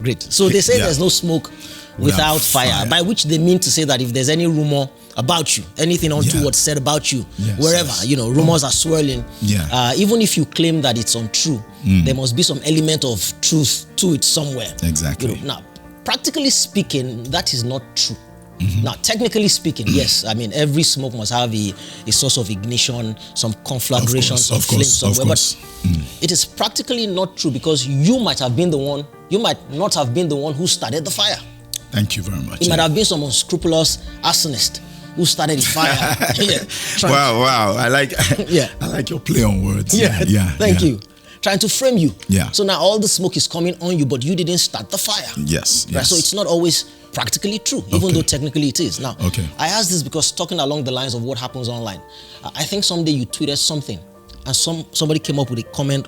Great. So they say there's no smoke without fire, by which they mean to say that if there's any rumor about you, anything untoward said about you, wherever, rumors are swirling. Even if you claim that it's untrue, there must be some element of truth to it somewhere. Exactly. Now, practically speaking, that is not true. Now, technically speaking, yes, I mean, every smoke must have a source of ignition, some conflagration, some flames somewhere. But it is practically not true, because you might not have been the one who started the fire. Thank you very much. It might have been some unscrupulous arsonist who started the fire. Wow. I like your play on words. Thank you. Trying to frame you. Yeah. So now all the smoke is coming on you, but you didn't start the fire. Yes. Right? So it's not always practically true, even though technically it is. Now, I ask this because talking along the lines of what happens online, I think someday you tweeted something and somebody came up with a comment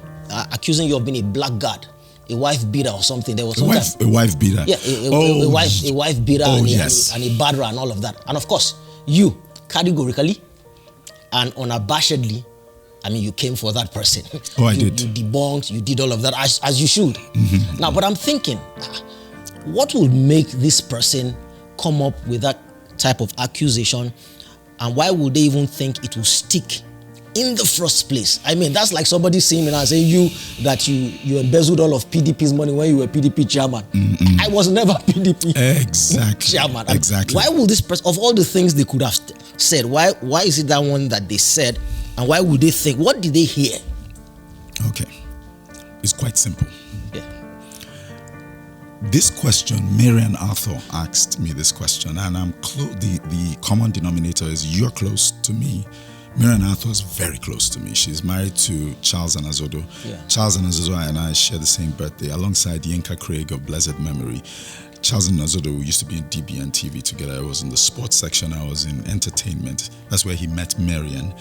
accusing you of being a blackguard, a wife beater or something. There was a wife beater. Yeah, a wife beater and a badger and all of that. And of course, you categorically and unabashedly, I mean, you came for that person. I did. You debunked, you did all of that as you should. Now, but I'm thinking, what would make this person come up with that type of accusation, and why would they even think it will stick in the first place? I mean, that's like somebody saying and saying you embezzled all of PDP's money when you were PDP chairman. I was never PDP chairman. Exactly. Why would this person, of all the things they could have said, why is it that one that they said, and why would they think? What did they hear? Okay, it's quite simple. This question, Marian Arthur asked me this question, and I'm the common denominator is you're close to me. Marian Arthur is very close to me. She's married to Charles Anazodo. Charles Anazodo and I share the same birthday, alongside Yinka Craig of blessed memory. Charles Anazodo used to be in DBN TV together. I was in the sports section. I was in entertainment. That's where he met Marian.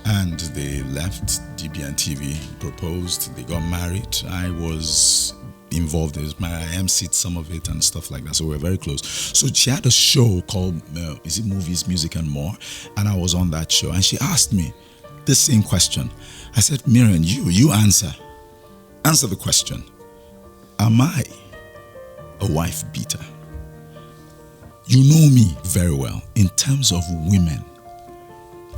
And they left DBN TV, proposed, they got married. I was involved in it. I emceed some of it and stuff like that, so we're very close. So she had a show called is it Movies, Music and More, and I was on that show, and she asked me the same question. I said, Marian, you answer the question. Am I a wife beater? You know me very well in terms of women.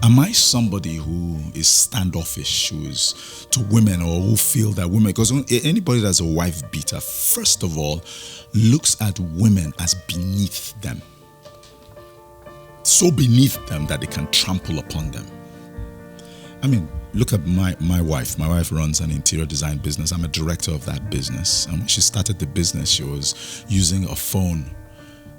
Am I somebody who is standoffish, who is to women, or who feel that women, because anybody that's a wife beater, first of all, looks at women as beneath them. So beneath them that they can trample upon them. I mean, look at my wife. My wife runs an interior design business. I'm a director of that business. And when she started the business, she was using a phone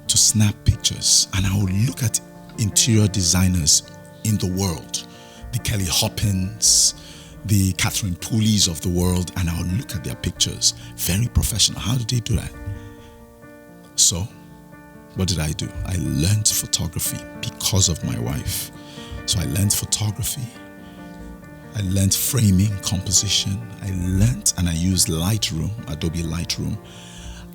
to snap pictures. And I would look at interior designers in the world, the Kelly Hoppins, the Catherine Pooleys of the world, and I'll look at their pictures. Very professional. How did they do that? So, what did I do? I learned photography because of my wife. So I learned photography. I learned framing, composition. I learned and I used Lightroom, Adobe Lightroom.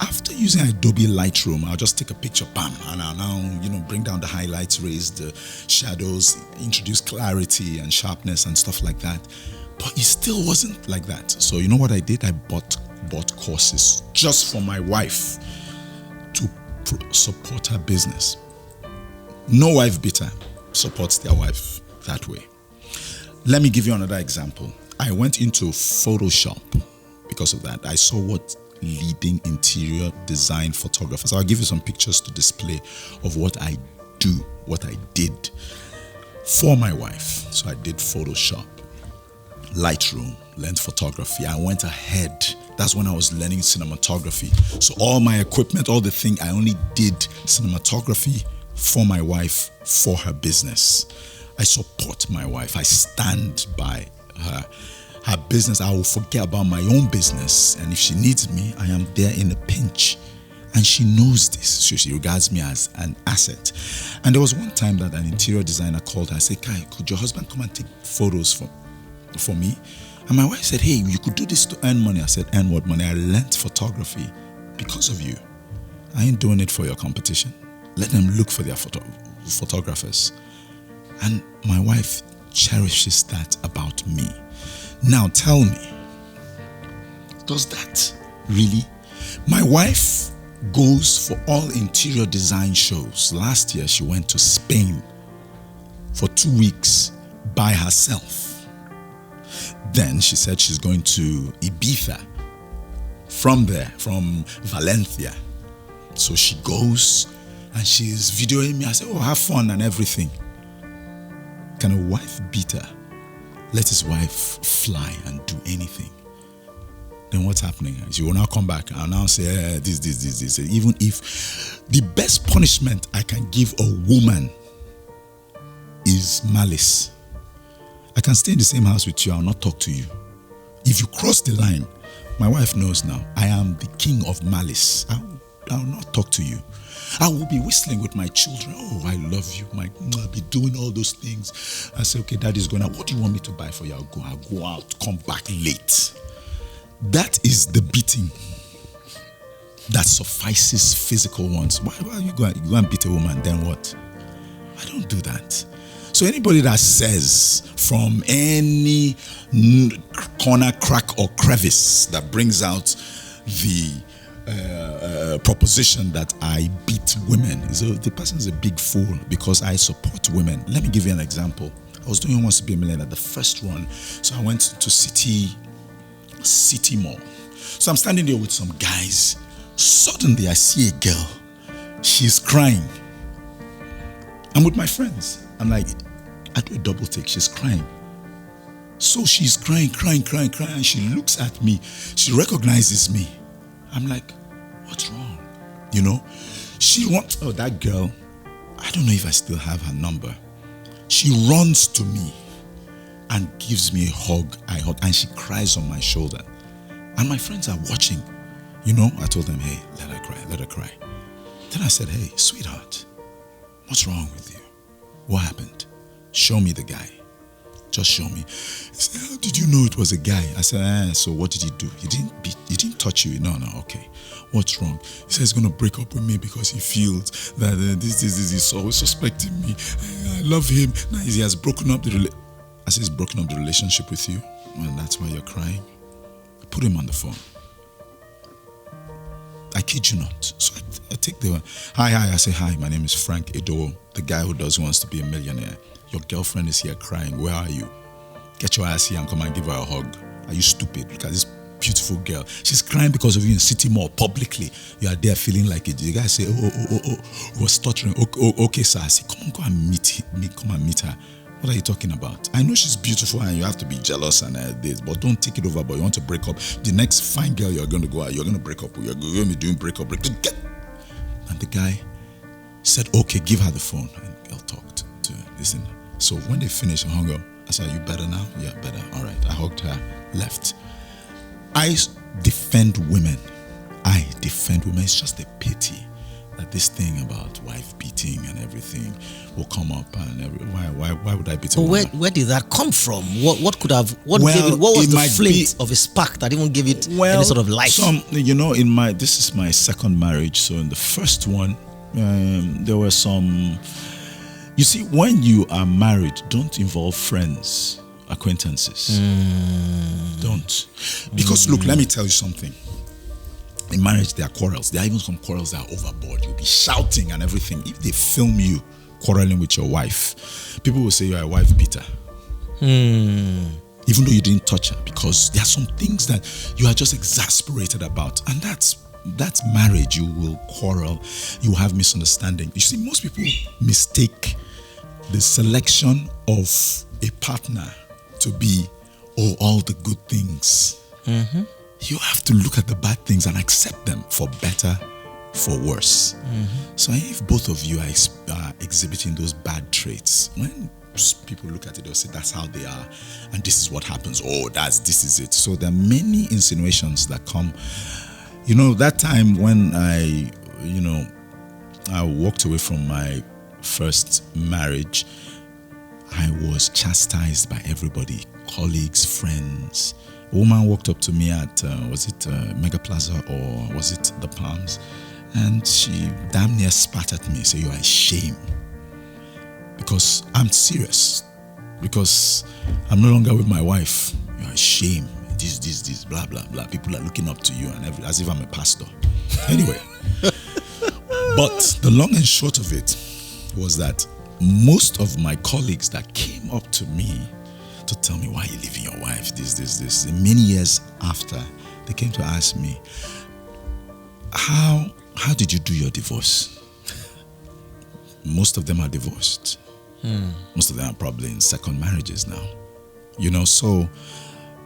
After using Adobe Lightroom, I'll just take a picture, bam, and I'll now, bring down the highlights, raise the shadows, introduce clarity and sharpness and stuff like that. But it still wasn't like that. So you know what I did? I bought courses just for my wife to support her business. No wife beater supports their wife that way. Let me give you another example. I went into Photoshop because of that. I saw what leading interior design photographers. I'll give you some pictures to display of what I do, what I did for my wife. So I did Photoshop, Lightroom, learned photography. I went ahead. That's when I was learning cinematography. So all my equipment, all the thing, I only did cinematography for my wife, for her business. I support my wife. I stand by her business. I will forget about my own business, and if she needs me, I am there in a pinch, and she knows this. So she regards me as an asset. And there was one time that an interior designer called her and said, Kai, could your husband come and take photos for me? And my wife said, hey, you could do this to earn money. I said, earn what money? I learned photography because of you. I ain't doing it for your competition. Let them look for their photographers. And my wife cherishes that about me. Now tell me, does that really? My wife goes for all interior design shows. Last year, she went to Spain for 2 weeks by herself. Then she said she's going to Ibiza. From there, from Valencia. So she goes and she's videoing me. I said, oh, have fun and everything. Can a wife beater let his wife fly and do anything? Then what's happening? She will now come back and now say, this. Even if the best punishment I can give a woman is malice. I can stay in the same house with you, I'll not talk to you. If you cross the line, my wife knows now, I am the king of malice. I'll not talk to you. I will be whistling with my children. Oh, I love you. I'll be doing all those things. I say, okay, daddy's going out. What do you want me to buy for you? I'll go out, come back late. That is the beating that suffices physical ones. Why are you going? You go and beat a woman, then what? I don't do that. So anybody that says from any corner, crack or crevice that brings out the proposition that I beat women, the person is a big fool because I support women. Let me give you an example. I was doing Who Wants to Be a Millionaire, the first run. So I went to City Mall. So I'm standing there with some guys. Suddenly I see a girl. She's crying. I'm with my friends. I'm like, I do a double take. She's crying. So she's crying. And she looks at me. She recognizes me. I'm like, what's wrong? You know? That girl, I don't know if I still have her number. She runs to me and gives me a hug. I hug, and she cries on my shoulder. And my friends are watching. You know, I told them, hey, let her cry. Then I said, hey, sweetheart, what's wrong with you? What happened? Show me the guy. Just show me. He said, how did you know it was a guy? I said, so what did he do? He didn't touch you? No, okay. What's wrong? He said he's going to break up with me because he feels that this is always suspecting me. I love him. Now he has broken up the relationship. I said, he's broken up the relationship with you? Well, that's why you're crying. Put him on the phone. I kid you not. So I take the hi. I say, hi, my name is Frank Edoho, the guy who wants to be a millionaire. Your girlfriend is here crying. Where are you? Get your ass here and come and give her a hug. Are you stupid? Look at this beautiful girl. She's crying because of you in City Mall publicly. You are there feeling like it. The guy say, oh, was stuttering. Okay, sir. I say, come and meet me. Come and meet her. What are you talking about? I know she's beautiful and you have to be jealous and this, but don't take it over. But you want to break up. The next fine girl you're going to go out, you're going to break up. You're going to be doing break up. And the guy said, okay, give her the phone. And the girl talked to listen. So when they finished and hung up, I said, are you better now? Yeah, better. All right. I hugged her, left. I defend women. It's just a pity that this thing about wife beating and everything will come up. And why would I beat a woman? Where did that come from? What was the flint of a spark that even gave it any sort of life? This is my second marriage. So in the first one, there were some. You see, when you are married, don't involve friends, acquaintances. Don't. Because look, let me tell you something. In marriage, there are quarrels. There are even some quarrels that are overboard. You'll be shouting and everything. If they film you quarreling with your wife, people will say you're a wife beater. Even though you didn't touch her, because there are some things that you are just exasperated about. And that's marriage. You will quarrel. You will have misunderstanding. You see, most people mistake the selection of a partner to be all the good things. You have to look at the bad things and accept them for better, for worse. So if both of you are exhibiting those bad traits, when people look at it, they'll say that's how they are and this is what happens. This is it. So there are many insinuations that come. That time when I walked away from my first marriage, I was chastised by everybody, colleagues, friends. A woman walked up to me at, Mega Plaza or was it the Palms? And she damn near spat at me, say, you are a shame. Because I'm serious. Because I'm no longer with my wife. You are a shame. this, blah, blah, blah. People are looking up to you and as if I'm a pastor. Anyway. But the long and short of it was that most of my colleagues that came up to me to tell me, why are you leaving your wife, this. And many years after, they came to ask me, how did you do your divorce? Most of them are divorced. Most of them are probably in second marriages now. So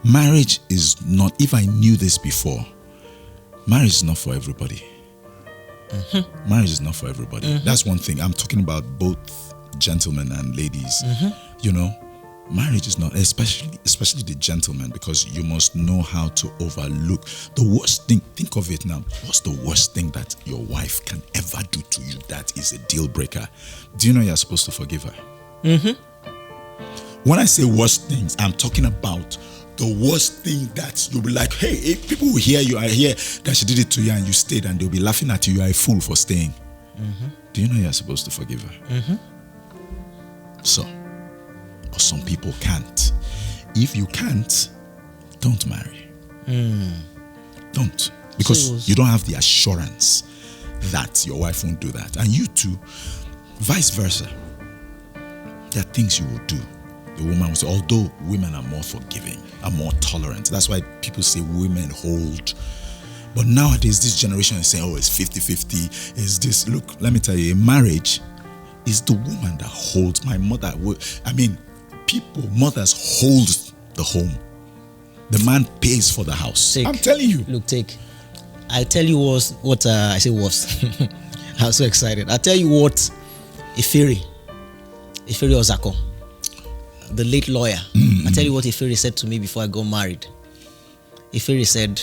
marriage is not, if I knew this before, marriage is not for everybody. Marriage is not for everybody. That's one thing. I'm talking about both gentlemen and ladies. Marriage is not, especially the gentleman, because you must know how to overlook the worst thing. Think of it now. What's the worst thing that your wife can ever do to you that is a deal breaker? Do you know you're supposed to forgive her? When I say worst things, I'm talking about the worst thing that you'll be like, hey, if people will hear you, I hear that she did it to you and you stayed, and they'll be laughing at you, you are a fool for staying. Do you know you're supposed to forgive her? So, but some people can't. If you can't, don't marry. Don't. Because you don't have the assurance that your wife won't do that. And you too, vice versa. There are things you will do. The woman will say, although women are more forgiving, are more tolerant. That's why people say women hold. But nowadays, this generation is saying, oh, it's 50-50. Is this? Look, let me tell you, a marriage is the woman that holds. My mother, mothers hold the home. The man pays for the house. I'm telling you. Look, I tell you what I say was. I'm so excited. I tell you what Ifiri Ozako, the late lawyer, I tell you what Ifiri said to me before I got married. Ifiri said,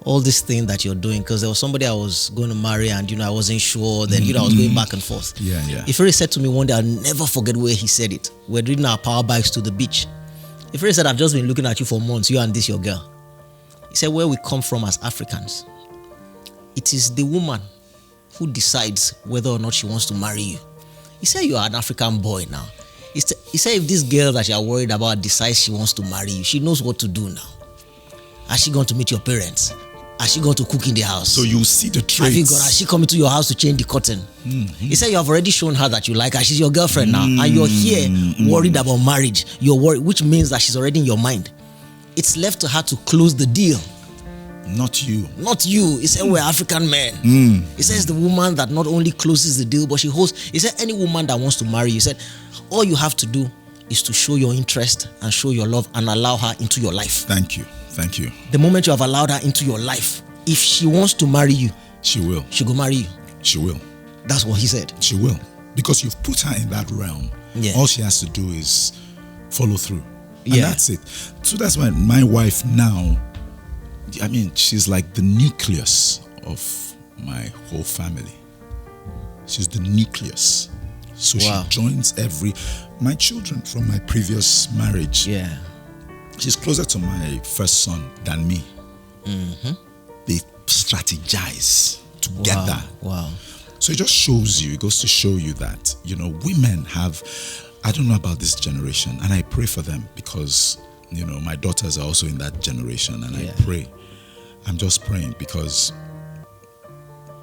all this thing that you're doing, because there was somebody I was going to marry and, I wasn't sure, then, I was going back and forth. Yeah. Ifiri said to me one day, I'll never forget where he said it. We're riding our power bikes to the beach. Ifiri said, I've just been looking at you for months, you and this, your girl. He said, where we come from as Africans, it is the woman who decides whether or not she wants to marry you. He said, you are an African boy now. He said, if this girl that you're worried about decides she wants to marry you, she knows what to do now. Has she gone to meet your parents? Has she gone to cook in the house? So you see the traits. Has she coming to your house to change the curtain? He said, you have already shown her that you like her. She's your girlfriend now. And you're here worried about marriage. You're worried, which means that she's already in your mind. It's left to her to close the deal. Not you. He said, we're African men. He says the woman that not only closes the deal, but she holds. He said, any woman that wants to marry you, he said, all you have to do is to show your interest and show your love and allow her into your life. Thank you. The moment you have allowed her into your life, if she wants to marry you, she will. She'll go marry you. She will. That's what he said. She will. Because you've put her in that realm. Yeah. All she has to do is follow through. And that's it. So that's why my wife now, she's like the nucleus of my whole family. She's the nucleus. So she joins my children from my previous marriage. Yeah. She's closer to my first son than me. They strategize together. Wow. So it just goes to show you that, women have, I don't know about this generation, and I pray for them because, my daughters are also in that generation, and I pray. I'm just praying because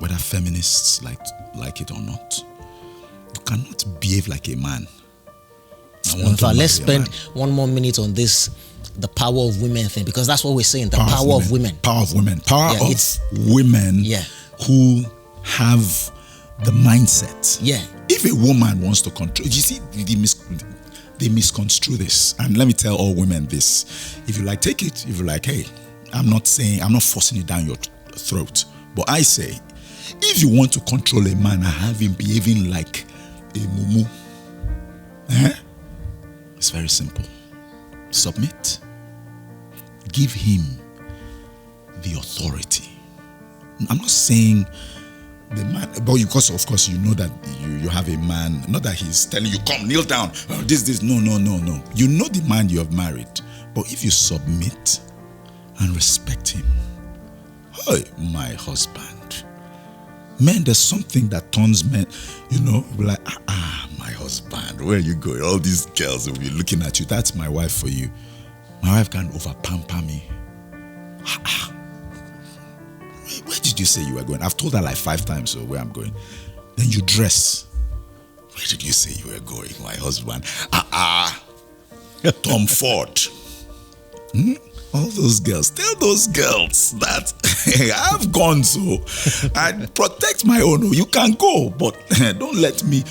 whether feminists like it or not, you cannot behave like a man. In fact, let's spend one more minute on this, the power of women thing, because that's what we're saying, the power of women. Power of women who have the mindset. Yeah. If a woman wants to control, you see, they misconstrue this. And let me tell all women this. If you like, take it. If you like, hey, I'm not forcing it down your throat. But I say, if you want to control a man and have him behaving like a mumu, it's very simple. Submit. Give him the authority. I'm not saying the man, but because of course you know that you have a man, not that he's telling you, come, kneel down, this. No. You know the man you have married. But if you submit and respect him, hey, my husband. Men, there's something that turns men, like, my husband, where are you going? All these girls will be looking at you. That's my wife for you. My wife can't over pamper me. Where did you say you were going? I've told her like 5 times so where I'm going. Then you dress. Where did you say you were going, my husband? Tom Ford. All those girls. Tell those girls that I've gone, so I protect my own. You can go, but don't let me.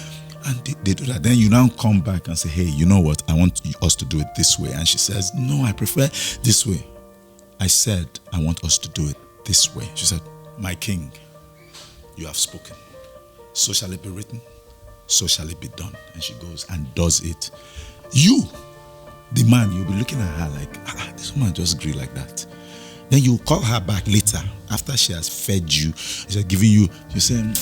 And they do that. Then you now come back and say, hey, you know what? I want us to do it this way. And she says, no, I prefer this way. I said, I want us to do it this way. She said, my king, you have spoken. So shall it be written, so shall it be done. And she goes and does it. You, the man, you'll be looking at her like, this woman just grew like that. Then you call her back later after she has fed you, she's giving you, you're saying,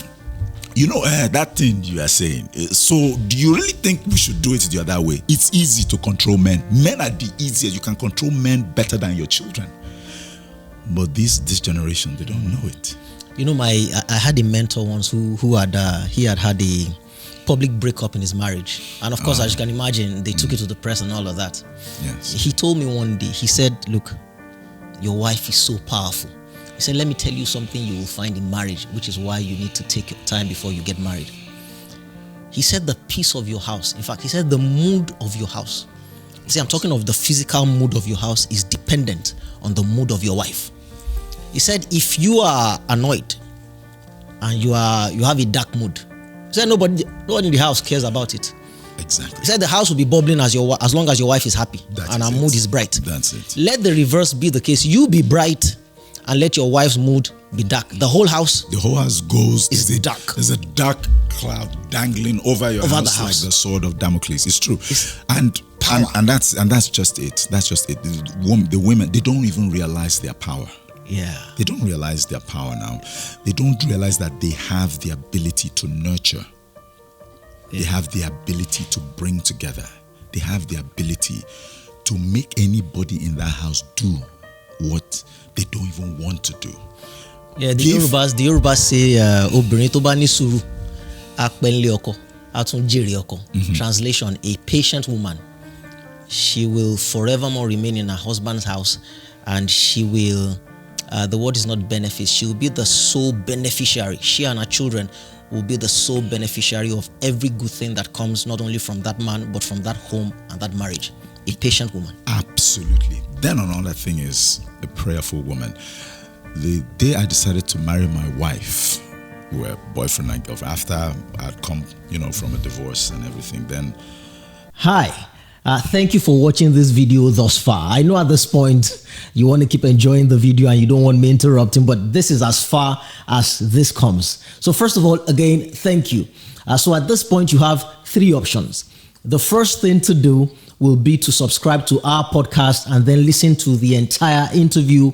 you know, that thing you are saying. So do you really think we should do it the other way? It's easy to control men. Men are the easiest. You can control men better than your children. But this generation, they don't know it. You know, I had a mentor once who had a public breakup in his marriage, and of course, as you can imagine, they took it to the press and all of that. Yes. He told me one day, he said, look, your wife is so powerful. He said, let me tell you something you will find in marriage, which is why you need to take your time before you get married. He said the peace of your house, in fact, he said the mood of your house. See, I'm talking of the physical mood of your house is dependent on the mood of your wife. He said, if you are annoyed and you have a dark mood, he said nobody in the house cares about it. Exactly. He said the house will be bubbling as long as your wife is happy and her mood is bright. That's it. Let the reverse be the case. You be bright and let your wife's mood be dark. The whole house goes is dark. There's a dark cloud dangling over your house like the sword of Damocles. It's true. And that's just it. That's just it. The women, they don't even realize their power. Yeah. They don't realize their power now. They don't realize that they have the ability to nurture. Yeah. They have the ability to bring together. They have the ability to make anybody in that house do what they don't even want to do. Yeah, the Yorubas say, "Obìnrin tó bá ní sùúrù, á pẹ́ nílé ọkọ, á tún jèrè ọkọ." Translation: a patient woman, she will forevermore remain in her husband's house, and she will. The word is not benefit. She will be the sole beneficiary. She and her children will be the sole beneficiary of every good thing that comes not only from that man, but from that home and that marriage. A patient woman. Absolutely. Then another thing is a prayerful woman. The day I decided to marry my wife, we were boyfriend and girlfriend, after I'd come, from a divorce and everything, then... Hi. Thank you for watching this video thus far. I know at this point you want to keep enjoying the video and you don't want me interrupting, but this is as far as this comes. So first of all, again, thank you. So at this point, you have 3 options. The first thing to do will be to subscribe to our podcast and then listen to the entire interview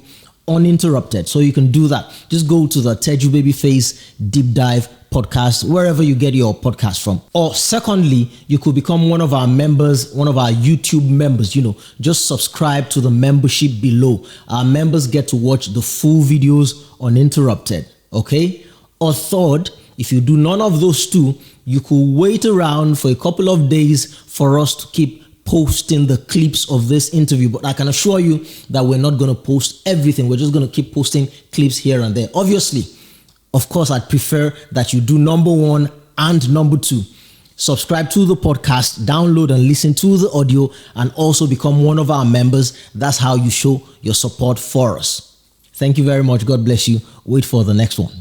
uninterrupted. So you can do that. Just go to the Teju Babyface Deep Dive podcast, wherever you get your podcast from. Or secondly, you could become one of our members, one of our YouTube members. Just subscribe to the membership below. Our members get to watch the full videos uninterrupted. Okay? Or third, if you do none of those 2, you could wait around for a couple of days for us to keep posting the clips of this interview. But I can assure you that we're not going to post everything. We're just going to keep posting clips here and there. Obviously, of course, I'd prefer that you do number 1 and number 2. Subscribe to the podcast, download and listen to the audio, and also become one of our members. That's how you show your support for us. Thank you very much. God bless you. Wait for the next one.